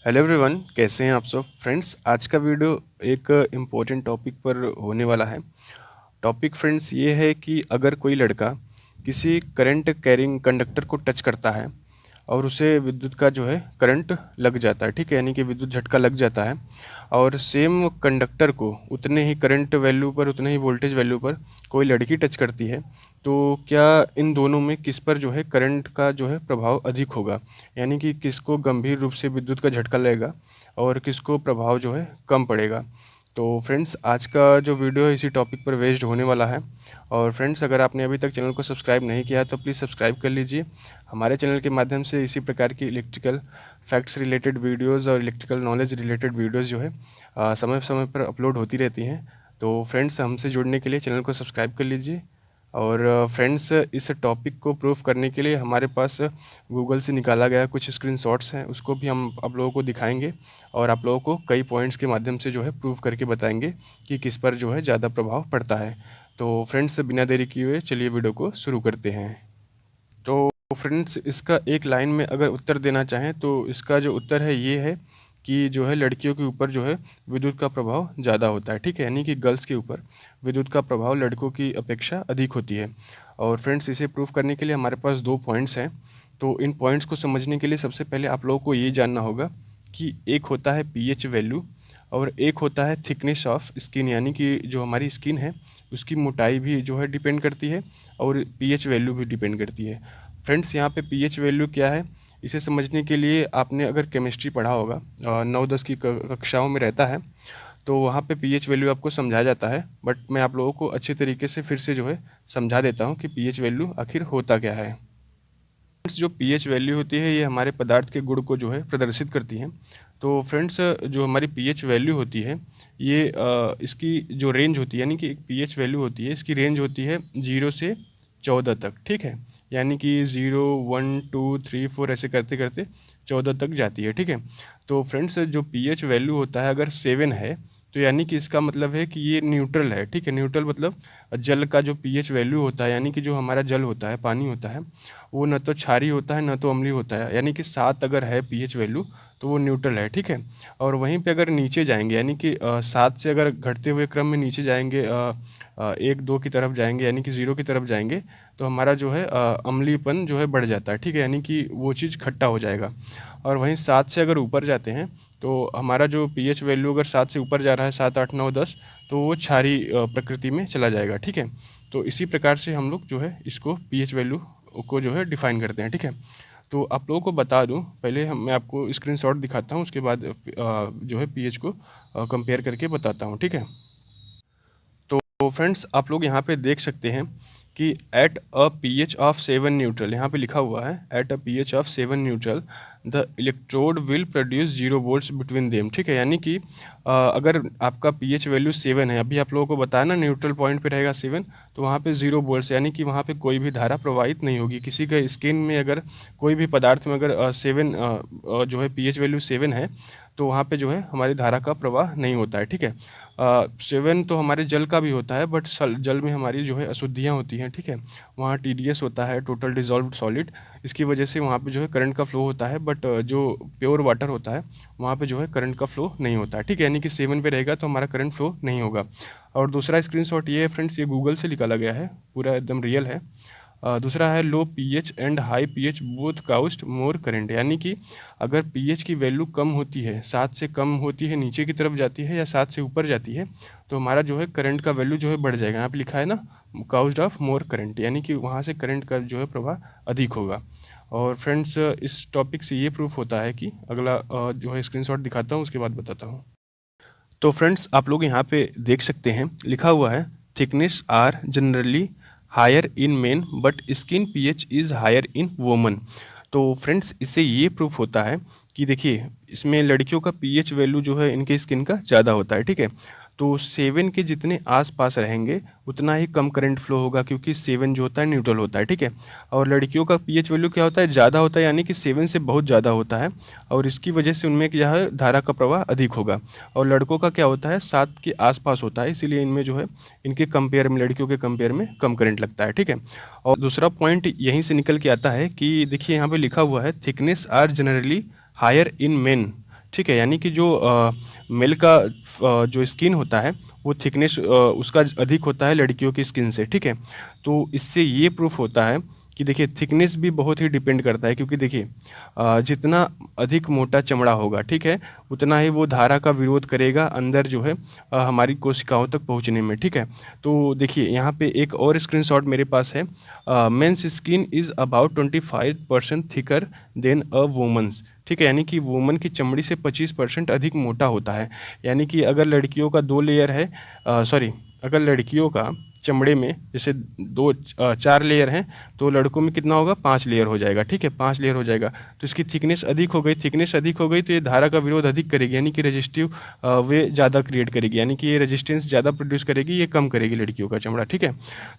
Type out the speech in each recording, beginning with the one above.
Hello everyone, कैसे हैं आप सब फ्रेंड्स। आज का वीडियो एक इम्पोर्टेंट टॉपिक पर होने वाला है। टॉपिक फ्रेंड्स ये है कि अगर कोई लड़का किसी करंट कैरिंग कंडक्टर को टच करता है और उसे विद्युत का जो है करंट लग जाता है, ठीक है, यानी कि विद्युत झटका लग जाता है, और सेम कंडक्टर को उतने ही करंट वैल्यू पर, उतने ही वोल्टेज वैल्यू पर कोई लड़की टच करती है, तो क्या इन दोनों में किस पर जो है करंट का जो है प्रभाव अधिक होगा, यानी कि किसको गंभीर रूप से विद्युत का झटका लगेगा और किसको प्रभाव जो है कम पड़ेगा। तो फ्रेंड्स, आज का जो वीडियो है इसी टॉपिक पर बेस्ड होने वाला है। और फ्रेंड्स, अगर आपने अभी तक चैनल को सब्सक्राइब नहीं किया है तो प्लीज़ सब्सक्राइब कर लीजिए। हमारे चैनल के माध्यम से इसी प्रकार की इलेक्ट्रिकल फैक्ट्स रिलेटेड वीडियोस और इलेक्ट्रिकल नॉलेज रिलेटेड वीडियोस जो है समय समय पर अपलोड होती रहती हैं। तो फ्रेंड्स, हमसे जुड़ने के लिए चैनल को सब्सक्राइब कर लीजिए। और फ्रेंड्स, इस टॉपिक को प्रूफ करने के लिए हमारे पास गूगल से निकाला गया कुछ स्क्रीनशॉट्स हैं, उसको भी हम आप लोगों को दिखाएंगे और आप लोगों को कई पॉइंट्स के माध्यम से जो है प्रूफ करके बताएंगे कि किस पर जो है ज़्यादा प्रभाव पड़ता है। तो फ्रेंड्स, बिना देरी किए हुए चलिए वीडियो को शुरू करते हैं। तो फ्रेंड्स, इसका एक लाइन में अगर उत्तर देना चाहें तो इसका जो उत्तर है ये है कि जो है लड़कियों के ऊपर जो है विद्युत का प्रभाव ज़्यादा होता है, ठीक है, यानी कि गर्ल्स के ऊपर विद्युत का प्रभाव लड़कों की अपेक्षा अधिक होती है। और फ्रेंड्स, इसे प्रूफ करने के लिए हमारे पास दो पॉइंट्स हैं। तो इन पॉइंट्स को समझने के लिए सबसे पहले आप लोगों को ये जानना होगा कि एक होता है पीएच वैल्यू और एक होता है थिकनेस ऑफ स्किन, यानी कि जो हमारी स्किन है उसकी मोटाई भी जो है डिपेंड करती है और पीएच वैल्यू भी डिपेंड करती है। फ्रेंड्स, यहाँ पे पीएच वैल्यू क्या है, इसे समझने के लिए आपने अगर केमिस्ट्री पढ़ा होगा, 9-10 की कक्षाओं में रहता है, तो वहाँ पे पीएच वैल्यू आपको समझाया जाता है। बट मैं आप लोगों को अच्छे तरीके से फिर से जो है समझा देता हूँ कि पीएच वैल्यू आखिर होता क्या है। फ्रेंड्स, जो पीएच वैल्यू होती है ये हमारे पदार्थ के गुण को जो है प्रदर्शित करती है। तो फ्रेंड्स, जो हमारी पीएच वैल्यू होती है ये इसकी जो रेंज होती है, यानी कि एक पीएच वैल्यू होती है, इसकी रेंज होती है 0 से 14 तक, ठीक है, यानी कि 0, 1, 2, 3, 4 ऐसे करते करते 14 तक जाती है, ठीक है। तो फ्रेंड्स, जो पीएच वैल्यू होता है अगर 7 है तो यानी कि इसका मतलब है कि ये न्यूट्रल है, ठीक है। न्यूट्रल मतलब जल का जो पीएच वैल्यू होता है, यानी कि जो हमारा जल होता है, पानी होता है, वो न तो क्षारीय होता है न तो अम्लीय होता है, यानी कि 7 अगर है पीएच वैल्यू तो वो न्यूट्रल है, ठीक है। और वहीं पे अगर नीचे जाएंगे, यानी कि 7 से अगर घटते हुए क्रम में नीचे जाएंगे, 1, 2 की तरफ जाएंगे, यानी कि 0 की तरफ जाएंगे, तो हमारा जो है अम्लीयपन जो है बढ़ जाता है, ठीक है, यानी कि वो चीज़ खट्टा हो जाएगा। और वहीं 7 से अगर ऊपर जाते हैं तो हमारा जो पीएच वैल्यू अगर 7 से ऊपर जा रहा है, 7, 8, 9, 10, तो वो क्षारीय प्रकृति में चला जाएगा, ठीक है। तो इसी प्रकार से हम लोग जो है इसको पीएच वैल्यू को जो है डिफाइन करते हैं, ठीक है। तो आप लोगों को बता दूं, पहले मैं आपको स्क्रीनशॉट दिखाता हूं, उसके बाद जो है पीएच को कंपेयर करके बताता हूं, ठीक है। तो फ्रेंड्स, आप लोग यहाँ पे देख सकते हैं कि at a pH of 7 neutral, यहाँ पे लिखा हुआ है at a pH of 7 neutral the electrode will produce 0 volts between them, ठीक है, यानी कि अगर आपका पीएच वैल्यू 7 है, अभी आप लोगों को बताया ना न्यूट्रल पॉइंट पे रहेगा 7, तो वहाँ पे 0 वोल्ट्स, यानी कि वहाँ पे कोई भी धारा प्रवाहित नहीं होगी। किसी का स्किन में अगर कोई भी पदार्थ में अगर 7 जो है पीएच वैल्यू 7 है, तो वहाँ पे जो है हमारी धारा का प्रवाह नहीं होता है, ठीक है। 7 तो हमारे जल का भी होता है, बट जल में हमारी जो है अशुद्धियाँ होती हैं, ठीक है। वहाँ टीडीएस होता है, टोटल डिजॉल्व्ड सॉलिड, इसकी वजह से वहाँ पे जो है करंट का फ्लो होता है, बट जो प्योर वाटर होता है वहाँ पे जो है करंट का फ्लो नहीं होता है, ठीक है, यानी कि 7 पे रहेगा तो हमारा करंट फ्लो नहीं होगा। और दूसरा स्क्रीनशॉट ये है फ्रेंड्स, ये गूगल से निकाला गया है, पूरा एकदम रियल है। दूसरा है low pH and high pH both cause more current, यानी कि अगर पीएच की वैल्यू कम होती है, 7 से कम होती है, नीचे की तरफ जाती है, या 7 से ऊपर जाती है, तो हमारा जो है करंट का वैल्यू जो है बढ़ जाएगा। यहाँ पे लिखा है ना काउस्ट ऑफ मोर करंट, यानी कि वहाँ से करंट का जो है प्रवाह अधिक होगा। और फ्रेंड्स, इस टॉपिक से ये प्रूफ होता है कि अगला जो है स्क्रीनशॉट दिखाता हूँ, उसके बाद बताता हूँ। तो फ्रेंड्स, आप लोग यहाँ पे देख सकते हैं लिखा हुआ है thickness are generally higher in men but skin pH is higher in women. तो फ्रेंड्स, इससे ये प्रूफ होता है कि देखिए इसमें लड़कियों का पीएच वैल्यू जो है इनके स्किन का ज़्यादा होता है, ठीक है। तो 7 के जितने आसपास रहेंगे उतना ही कम करंट फ्लो होगा, क्योंकि 7 जो होता है न्यूट्रल होता है, ठीक है। और लड़कियों का पीएच वैल्यू क्या होता है, ज़्यादा होता है, यानी कि 7 से बहुत ज़्यादा होता है, और इसकी वजह से उनमें क्या है धारा का प्रवाह अधिक होगा। और लड़कों का क्या होता है 7 के आसपास होता है, इसीलिए इनमें जो है इनके कंपेयर में, लड़कियों के कंपेयर में कम करंट लगता है, ठीक है। और दूसरा पॉइंट यहीं से निकल के आता है कि देखिए यहाँ पे लिखा हुआ है thickness are generally higher in men, ठीक है, यानी कि जो मेल का जो स्किन होता है वो थिकनेस उसका अधिक होता है लड़कियों की स्किन से, ठीक है। तो इससे ये प्रूफ होता है कि देखिए थिकनेस भी बहुत ही डिपेंड करता है, क्योंकि देखिए जितना अधिक मोटा चमड़ा होगा, ठीक है, उतना ही वो धारा का विरोध करेगा अंदर जो है हमारी कोशिकाओं तक पहुंचने में, ठीक है। तो देखिए यहाँ पे एक और स्क्रीनशॉट मेरे पास है। Men's skin is about 25% thicker than a woman's, ठीक है, यानी कि वुमन की चमड़ी से 25% अधिक मोटा होता है। यानी कि अगर लड़कियों का 2 लेयर है, सॉरी, अगर लड़कियों का चमड़े में जैसे 4 लेयर हैं, तो लड़कों में कितना होगा, 5 लेयर हो जाएगा, ठीक है, 5 लेयर हो जाएगा। तो इसकी थिकनेस अधिक हो गई, थिकनेस अधिक हो गई तो ये धारा का विरोध अधिक करेगी, यानी कि रेजिस्टिव वे ज़्यादा क्रिएट करेगी, यानी कि ये रेजिस्टेंस ज़्यादा प्रोड्यूस करेगी, ये कम करेगी लड़कियों का चमड़ा, ठीक है।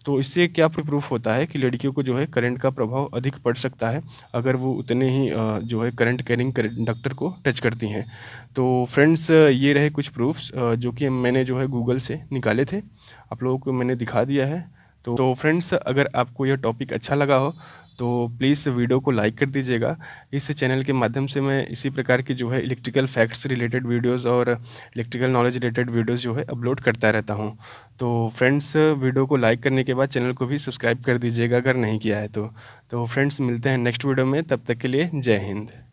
तो इससे क्या प्रूफ होता है कि लड़कियों को जो है करंट का प्रभाव अधिक पड़ सकता है अगर वो उतने ही जो है करंट कैरिंग कंडक्टर को टच करती हैं। तो फ्रेंड्स ये रहे कुछ प्रूफ्स जो कि मैंने जो है गूगल से निकाले थे, आप लोगों को मैंने दिखा दिया है। तो फ्रेंड्स अगर आपको यह टॉपिक अच्छा लगा हो तो प्लीज़ वीडियो को लाइक कर दीजिएगा। इस चैनल के माध्यम से मैं इसी प्रकार की जो है इलेक्ट्रिकल फैक्ट्स रिलेटेड वीडियोज़ और इलेक्ट्रिकल नॉलेज रिलेटेड वीडियोज़ जो है अपलोड करता रहता हूँ। तो फ्रेंड्स वीडियो को लाइक करने के बाद चैनल को भी सब्सक्राइब कर दीजिएगा अगर नहीं किया है तो फ्रेंड्स मिलते हैं नेक्स्ट वीडियो में, तब तक के लिए जय हिंद।